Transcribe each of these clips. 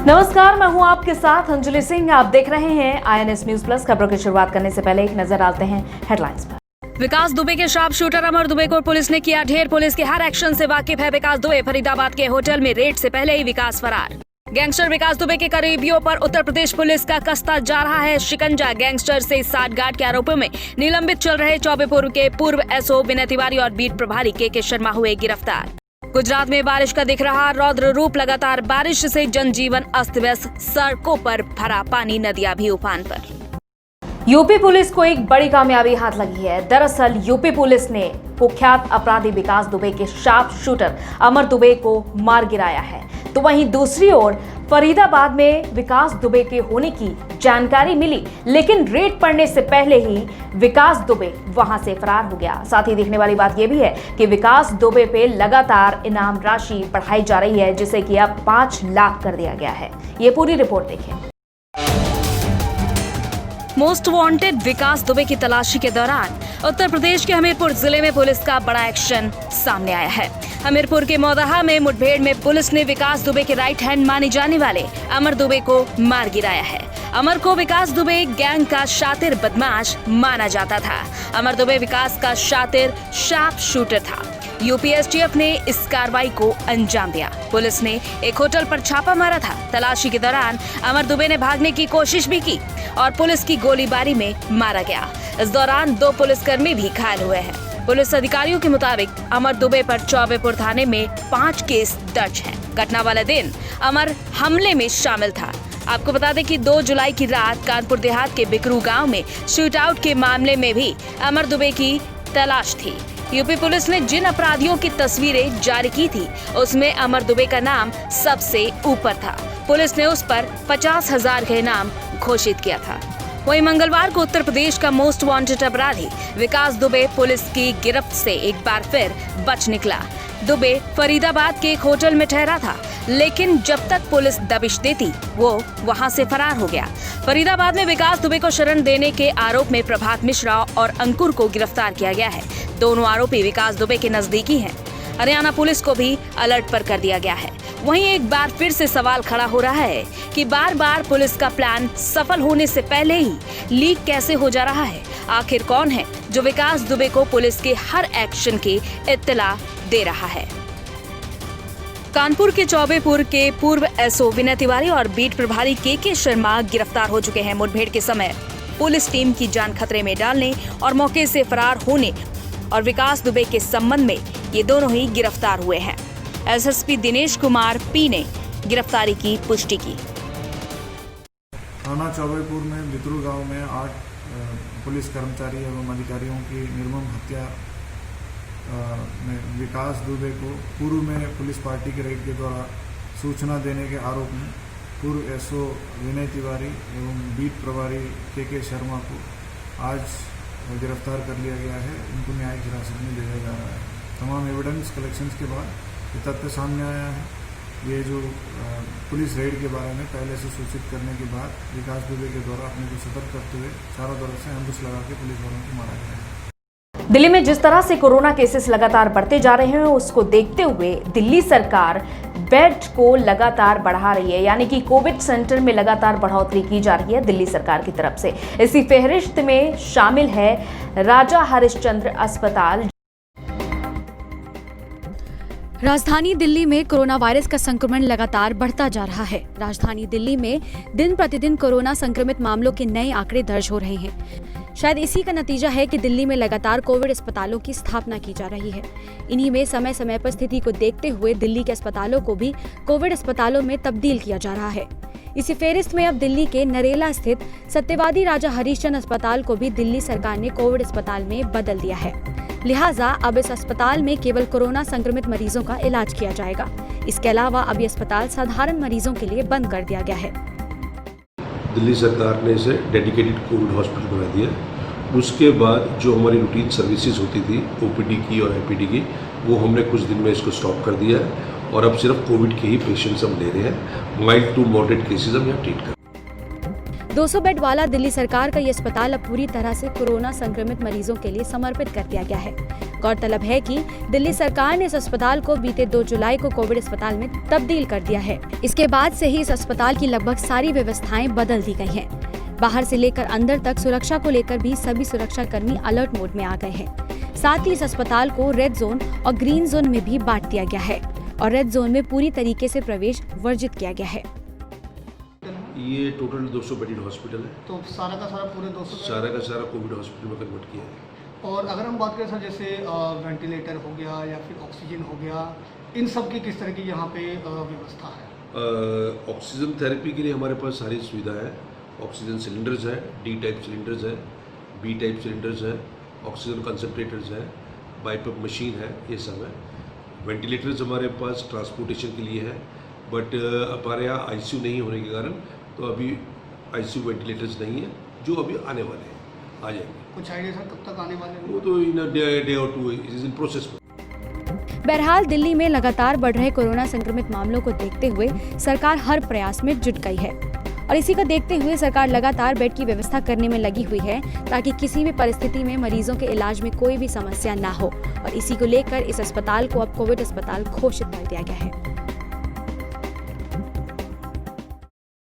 नमस्कार, मैं हूं आपके साथ अंजलि सिंह। आप देख रहे हैं INS न्यूज प्लस। खबरों की शुरुआत करने से पहले एक नजर डालते हैं हेडलाइंस पर। विकास दुबे के शार्प शूटर अमर दुबे को पुलिस ने किया ढेर। पुलिस के हर एक्शन से वाकिफ है विकास दुबे। फरीदाबाद के होटल में रेड से पहले ही विकास फरार। गैंगस्टर विकास दुबे के करीबियों पर उत्तर प्रदेश पुलिस का कसता जा रहा है शिकंजा। गैंगस्टर से साठगांठ के आरोपों में निलंबित चल रहे चौबेपुर के पूर्व SO विनय तिवारी और बीट प्रभारी KK शर्मा हुए गिरफ्तार। गुजरात में बारिश का दिख रहा रौद्र रूप। लगातार बारिश से जनजीवन अस्त व्यस्त, सड़कों पर भरा पानी, नदियां भी उफान पर। यूपी पुलिस को एक बड़ी कामयाबी हाथ लगी है। दरअसल यूपी पुलिस ने कुख्यात अपराधी विकास दुबे के शार्प शूटर अमर दुबे को मार गिराया है। तो वहीं दूसरी ओर फरीदाबाद में विकास दुबे के होने की जानकारी मिली, लेकिन रेड पड़ने से पहले ही विकास दुबे वहां से फरार हो गया। साथ ही देखने वाली बात यह भी है कि विकास दुबे पे लगातार इनाम राशि बढ़ाई जा रही है, जिसे कि अब 5 लाख कर दिया गया है। ये पूरी रिपोर्ट देखें। मोस्ट वांटेड विकास दुबे की तलाशी के दौरान उत्तर प्रदेश के हमीरपुर जिले में पुलिस का बड़ा एक्शन सामने आया है। हमीरपुर के मौदाहा में मुठभेड़ में पुलिस ने विकास दुबे के राइट हैंड माने जाने वाले अमर दुबे को मार गिराया है। अमर को विकास दुबे गैंग का शातिर बदमाश माना जाता था। अमर दुबे विकास का शातिर शार्प शूटर था। यूपी STF ने इस कार्रवाई को अंजाम दिया। पुलिस ने एक होटल पर छापा मारा था। तलाशी के दौरान अमर दुबे ने भागने की कोशिश भी की और पुलिस की गोलीबारी में मारा गया। इस दौरान 2 पुलिसकर्मी भी घायल हुए हैं। पुलिस अधिकारियों के मुताबिक अमर दुबे पर चौबेपुर थाने में 5 केस दर्ज हैं। घटना वाले दिन अमर हमले में शामिल था। आपको बता दें कि 2 जुलाई की रात कानपुर देहात के बिकरू गांव में शूट आउट के मामले में भी अमर दुबे की तलाश थी। यूपी पुलिस ने जिन अपराधियों की तस्वीरें जारी की थी, उसमें अमर दुबे का नाम सबसे ऊपर था। पुलिस ने उस पर 50,000 का इनाम घोषित किया था। वहीं मंगलवार को उत्तर प्रदेश का मोस्ट वांटेड अपराधी विकास दुबे पुलिस की गिरफ्त से एक बार फिर बच निकला। दुबे फरीदाबाद के एक होटल में ठहरा था, लेकिन जब तक पुलिस दबिश देती वो वहां से फरार हो गया। फरीदाबाद में विकास दुबे को शरण देने के आरोप में प्रभात मिश्रा और अंकुर को गिरफ्तार किया गया है। दोनों आरोपी विकास दुबे के नजदीकी हैं। हरियाणा पुलिस को भी अलर्ट पर कर दिया गया है। वहीं एक बार फिर से सवाल खड़ा हो रहा है कि बार-बार पुलिस का प्लान सफल होने से पहले ही लीक कैसे हो जा रहा है। आखिर कौन है जो विकास दुबे को पुलिस के हर एक्शन की इत्तला दे रहा है। कानपुर के चौबेपुर के पूर्व SO विनय तिवारी और बीट प्रभारी KK शर्मा गिरफ्तार हो चुके हैं। मुठभेड़ के समय पुलिस टीम की जान खतरे में डालने और मौके से फरार होने और विकास दुबे के संबंध में ये दोनों ही गिरफ्तार हुए हैं। SSP दिनेश कुमार P ने गिरफ्तारी की पुष्टि की। थाना चौबेपुर में बिकरू गांव में 8 पुलिस कर्मचारी एवं अधिकारियों की निर्मम हत्या में विकास दुबे को पूर्व में पुलिस पार्टी के रेड के द्वारा सूचना देने के आरोप में पूर्व SO विनय तिवारी एवं बीट प्रभारी KK शर्मा को आज गिरफ्तार कर लिया गया है। उनको न्यायिक हिरासत में भेजा जा रहा है। तमाम एविडेंस कलेक्शंस के बाद ये तथ्य सामने आया है। ये जो पुलिस रेड के बारे में पहले से सूचित करने के बाद विकास दुबे के द्वारा अपने को सतर्क करते हुए चारों तरफ से एम्बुश लगा के पुलिस वालों को मारा गया है। दिल्ली में जिस तरह से कोरोना केसेस लगातार बढ़ते जा रहे हैं, उसको देखते हुए दिल्ली सरकार बेड को लगातार बढ़ा रही है, यानी कि कोविड सेंटर में लगातार बढ़ोतरी की जा रही है दिल्ली सरकार की तरफ से। इसी फहरिस्त में शामिल है राजा हरिश्चंद्र अस्पताल। राजधानी दिल्ली में कोरोना वायरस का संक्रमण लगातार बढ़ता जा रहा है। राजधानी दिल्ली में दिन प्रतिदिन कोरोना संक्रमित मामलों के नए आंकड़े दर्ज हो रहे हैं। शायद इसी का नतीजा है कि दिल्ली में लगातार कोविड अस्पतालों की स्थापना की जा रही है। इन्हीं में समय समय पर स्थिति को देखते हुए दिल्ली के अस्पतालों को भी कोविड अस्पतालों में तब्दील किया जा रहा है। इसी फेरिस्त में अब दिल्ली के नरेला स्थित सत्यवादी राजा हरिश्चंद्र अस्पताल को भी दिल्ली सरकार ने कोविड अस्पताल में बदल दिया है। लिहाजा अब इस अस्पताल में केवल कोरोना संक्रमित मरीजों का इलाज किया जाएगा। इसके अलावा अब ये अस्पताल साधारण मरीजों के लिए बंद कर दिया गया है। दिल्ली सरकार ने इसे डेडिकेटेड कोविड हॉस्पिटल बना दिया। उसके बाद जो हमारी रूटीन सर्विसेज होती थी OPD की और IPD की, वो हमने कुछ दिन में इसको स्टॉप कर दिया है और अब सिर्फ कोविड के ही पेशेंट्स हम ले रहे हैं। माइल्ड टू मॉडरेट केसेस हम यहाँ ट्रीट कर। 200 बेड वाला दिल्ली सरकार का ये अस्पताल अब पूरी तरह से कोरोना संक्रमित मरीजों के लिए समर्पित कर दिया गया है। गौरतलब है कि दिल्ली सरकार ने इस अस्पताल को बीते 2 जुलाई को कोविड अस्पताल में तब्दील कर दिया है। इसके बाद से ही इस अस्पताल की लगभग सारी व्यवस्थाएं बदल दी गई हैं। बाहर से लेकर अंदर तक सुरक्षा को लेकर भी सभी सुरक्षा कर्मी अलर्ट मोड में आ गए हैं। साथ ही इस अस्पताल को रेड जोन और ग्रीन जोन में भी बांट दिया गया है और रेड जोन में पूरी तरीके से प्रवेश वर्जित किया गया है। ये टोटल 200 बेडेड हॉस्पिटल है। तो सारा का सारा पूरे 200 सारा का सारा कोविड हॉस्पिटल में कन्वर्ट किया है। और अगर हम बात करें सर, जैसे वेंटिलेटर हो गया या फिर ऑक्सीजन हो गया, इन सब की किस तरह की यहाँ पे व्यवस्था है? ऑक्सीजन थेरेपी के लिए हमारे पास सारी सुविधा है। ऑक्सीजन सिलेंडर्स हैं, डी टाइप सिलेंडर्स हैं, बी टाइप सिलेंडर्स हैं, ऑक्सीजन कंसनट्रेटर्स हैं, बाईपअप मशीन है, ये सब है। वेंटिलेटर्स हमारे पास ट्रांसपोर्टेशन के लिए है, बट हमारे यहाँ आईसीयू नहीं होने के कारण तो अभी आईसीयू वेंटिलेटर्स नहीं है, जो अभी आने वाले हैं, आ जाएंगे। कुछ आइडिया सर कब तक आने वाले हैं? वो तो इन डे और 2 इज इन प्रोसेस। बहरहाल दिल्ली में लगातार बढ़ रहे कोरोना संक्रमित मामलों को देखते हुए सरकार हर प्रयास में जुट गई है और इसी को देखते हुए सरकार लगातार बेड की व्यवस्था करने में लगी हुई है ताकि किसी भी परिस्थिति में मरीजों के इलाज में कोई भी समस्या ना हो। और इसी को लेकर इस अस्पताल को अब कोविड अस्पताल घोषित कर दिया गया है।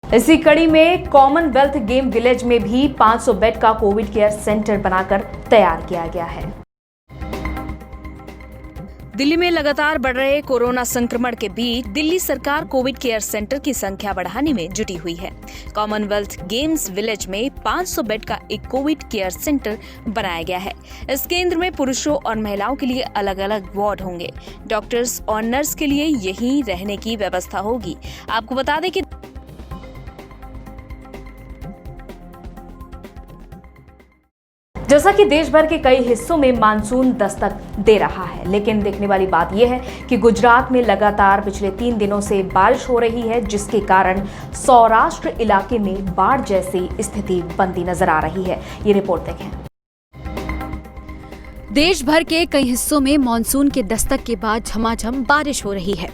इसी कड़ी में कॉमनवेल्थ गेम विलेज में भी 500 बेड का कोविड केयर सेंटर बनाकर तैयार किया गया है। दिल्ली में लगातार बढ़ रहे कोरोना संक्रमण के बीच दिल्ली सरकार कोविड केयर सेंटर की संख्या बढ़ाने में जुटी हुई है। कॉमनवेल्थ गेम्स विलेज में 500 बेड का एक कोविड केयर सेंटर बनाया गया है। इस केंद्र में पुरुषों और महिलाओं के लिए अलग अलग वार्ड होंगे। डॉक्टर्स और नर्स के लिए यहीं रहने की व्यवस्था होगी। आपको बता दें कि जैसा कि देश भर के कई हिस्सों में मानसून दस्तक दे रहा है, लेकिन देखने वाली बात यह है कि गुजरात में लगातार पिछले 3 दिनों से बारिश हो रही है, जिसके कारण सौराष्ट्र इलाके में बाढ़ जैसी स्थिति बनती नजर आ रही है। ये रिपोर्ट देखें। देश भर के कई हिस्सों में मानसून के दस्तक के बाद झमाझम बारिश हो रही है।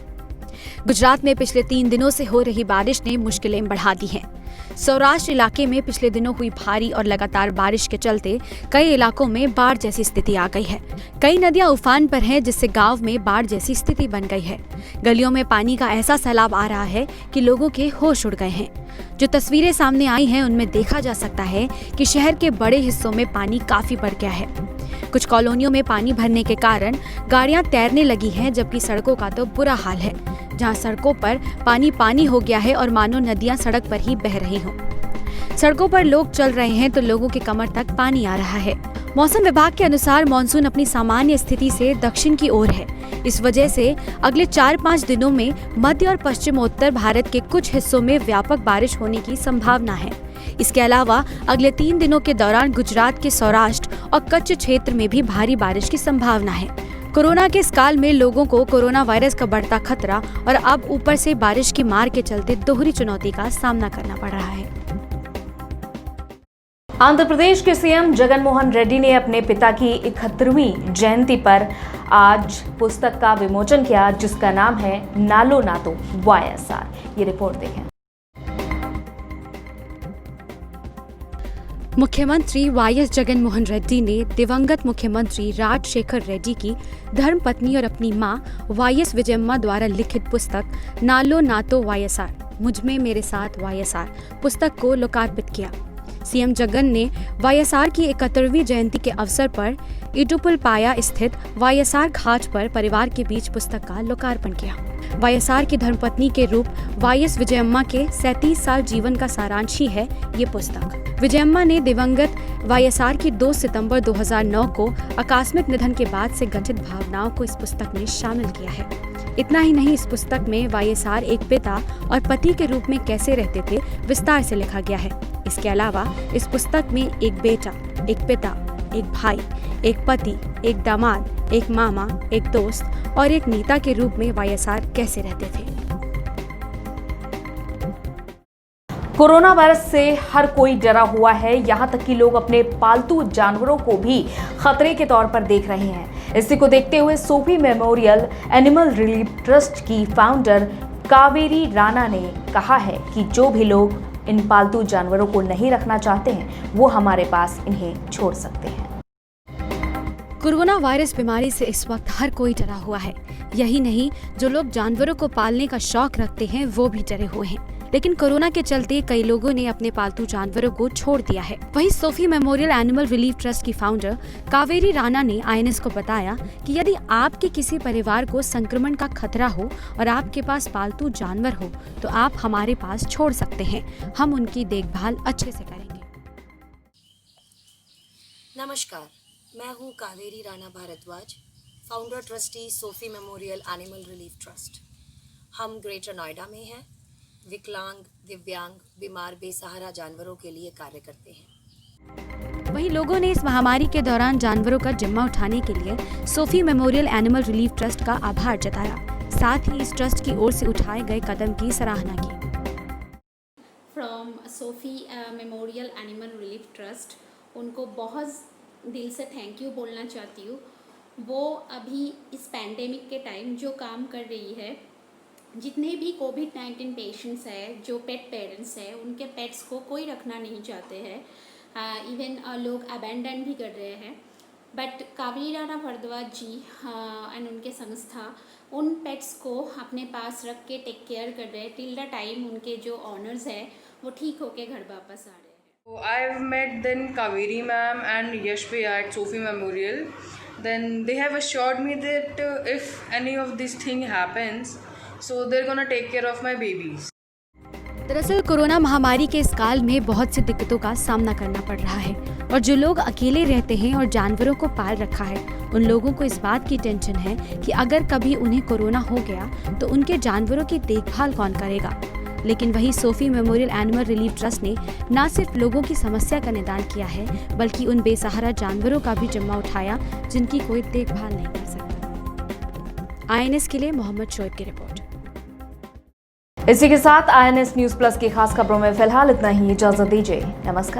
गुजरात में पिछले 3 दिनों से हो रही बारिश ने मुश्किलें बढ़ा दी हैं। सौराष्ट्र इलाके में पिछले दिनों हुई भारी और लगातार बारिश के चलते कई इलाकों में बाढ़ जैसी स्थिति आ गई है। कई नदियां उफान पर हैं, जिससे गांव में बाढ़ जैसी स्थिति बन गई है। गलियों में पानी का ऐसा सैलाब आ रहा है कि लोगों के होश उड़ गए हैं। जो तस्वीरें सामने आई हैं उनमें देखा जा सकता है कि शहर के बड़े हिस्सों में पानी काफी बढ़ गया है। कुछ कॉलोनियों में पानी भरने के कारण गाड़ियां तैरने लगी हैं, जबकि सड़कों का तो बुरा हाल है, जहां सड़कों पर पानी हो गया है और मानो नदियां सड़क पर ही बह रही हों। सड़कों पर लोग चल रहे हैं तो लोगों के कमर तक पानी आ रहा है। मौसम विभाग के अनुसार मानसून अपनी सामान्य स्थिति से दक्षिण की ओर है। इस वजह से अगले 4-5 दिनों में मध्य और पश्चिमोत्तर भारत के कुछ हिस्सों में व्यापक बारिश होने की संभावना है। इसके अलावा अगले 3 दिनों के दौरान गुजरात के सौराष्ट्र और कच्छ क्षेत्र में भी भारी बारिश की संभावना है। कोरोना के इस काल में लोगों को कोरोना वायरस का बढ़ता खतरा और अब ऊपर से बारिश की मार के चलते दोहरी चुनौती का सामना करना पड़ रहा है। आंध्र प्रदेश के सीएम जगन मोहन रेड्डी ने अपने पिता की 71वीं जयंती पर आज पुस्तक का विमोचन किया, जिसका नाम है नालो नातो वाईएसआर। ये रिपोर्ट देखें। मुख्यमंत्री वाईएस जगन मोहन रेड्डी ने दिवंगत मुख्यमंत्री राजशेखर रेड्डी की धर्मपत्नी और अपनी मां वाईएस विजयम्मा द्वारा लिखित पुस्तक नालो नातो वाईएसआर, मुझमें मेरे साथ वाईएसआर पुस्तक को लोकार्पित किया। सीएम जगन ने वाईएसआर की 71वीं जयंती के अवसर पर इडुपुलपाया स्थित वाईएसआर घाट पर परिवार के बीच पुस्तक का लोकार्पण किया। वाईएसआर की धर्मपत्नी के रूप वाईएस विजयम्मा के 37 साल जीवन का सारांश ही है ये पुस्तक। विजयम्मा ने दिवंगत वाईएसआर की 2 सितंबर 2009 को आकस्मिक निधन के बाद से गठित भावनाओं को इस पुस्तक में शामिल किया है। इतना ही नहीं, इस पुस्तक में वाईएसआर एक पिता और पति के रूप में कैसे रहते थे विस्तार से लिखा गया है। इसके अलावा इस पुस्तक में एक बेटा, एक पिता, एक भाई, एक पति, एक दामाद, एक मामा, एक दोस्त और एक नेता के रूप में वाईएसआर कैसे रहते थे। कोरोना वायरस से हर कोई डरा हुआ है, यहाँ तक कि लोग अपने पालतू जानवरों को भी खतरे के तौर पर देख रहे हैं। इसी को देखते हुए Sophie memorial animal relief trust की फाउंडर कावेरी राणा ने कहा है कि जो भी लोग इन पालतू जानवरों को नहीं रखना चाहते हैं वो हमारे पास इन्हें छोड़ सकते हैं। कोरोना वायरस बीमारी से इस वक्त हर कोई डरा हुआ है। यही नहीं, जो लोग जानवरों को पालने का शौक रखते हैं वो भी डरे हुए हैं। लेकिन कोरोना के चलते कई लोगों ने अपने पालतू जानवरों को छोड़ दिया है। वहीं Sophie memorial animal relief trust की फाउंडर कावेरी राणा ने INS को बताया कि यदि आपके किसी परिवार को संक्रमण का खतरा हो और आपके पास पालतू जानवर हो तो आप हमारे पास छोड़ सकते हैं। हम उनकी देखभाल अच्छे से करेंगे। नमस्कार, मैं हूं Kaveri Rana Bhardwaj, founder trustee Sophie memorial animal relief trust. हम ग्रेटर नोएडा में हैं। विकलांग, दिव्यांग, बीमार, बेसहारा जानवरों के लिए कार्य करते हैं। वहीं लोगों ने इस महामारी के दौरान जानवरों का जिम्मा उठाने के लिए Sophie memorial animal relief trust का आभार जताया। साथ ही इस ट्रस्ट की ओर से उठाए गए कदम की सराहना की। From Sophie memorial animal relief trust, उनको बहुत दिल से थैंक यू बोलना चाहती हूँ। वो अभी इस पैंडेमिक के टाइम जो काम कर रही है, जितने भी कोविड-19 पेशेंट्स हैं, जो पेट पेरेंट्स हैं, उनके पेट्स को कोई रखना नहीं चाहते हैं। इवन लोग अबैंडन भी कर रहे हैं। बट कावेरी राणा भारद्वाज जी एंड उनके संस्था उन पेट्स को अपने पास रख के टेक केयर कर रहे हैं टिल द टाइम उनके जो ऑनर्स हैं वो ठीक होके घर वापस आ रहे हैं। I've met then Kaveri ma'am and Yash bhaiya at Sophie Memorial. Then they have assured me that if any of this thing happens, so they're gonna take care of my babies. दरअसल corona महामारी के इस काल में बहुत सी दिक्कतों का सामना करना पड़ रहा है और जो लोग अकेले रहते हैं और जानवरों को पाल रखा है उन लोगों को इस बात की टेंशन है कि अगर कभी उन्हें कोरोना हो गया तो उनके जानवरों की देखभाल कौन करेगा। लेकिन वही Sophie memorial animal relief trust ने न सिर्फ लोगों की समस्या का निदान किया है बल्कि उन बेसहारा जानवरों का भी जिम्मा उठाया जिनकी कोई देखभाल नहीं कर सकता। INS के लिए मोहम्मद शोएब की रिपोर्ट। इसी के साथ INS न्यूज प्लस की खास खबरों में फिलहाल इतना ही। इजाजत दीजिए। नमस्कार।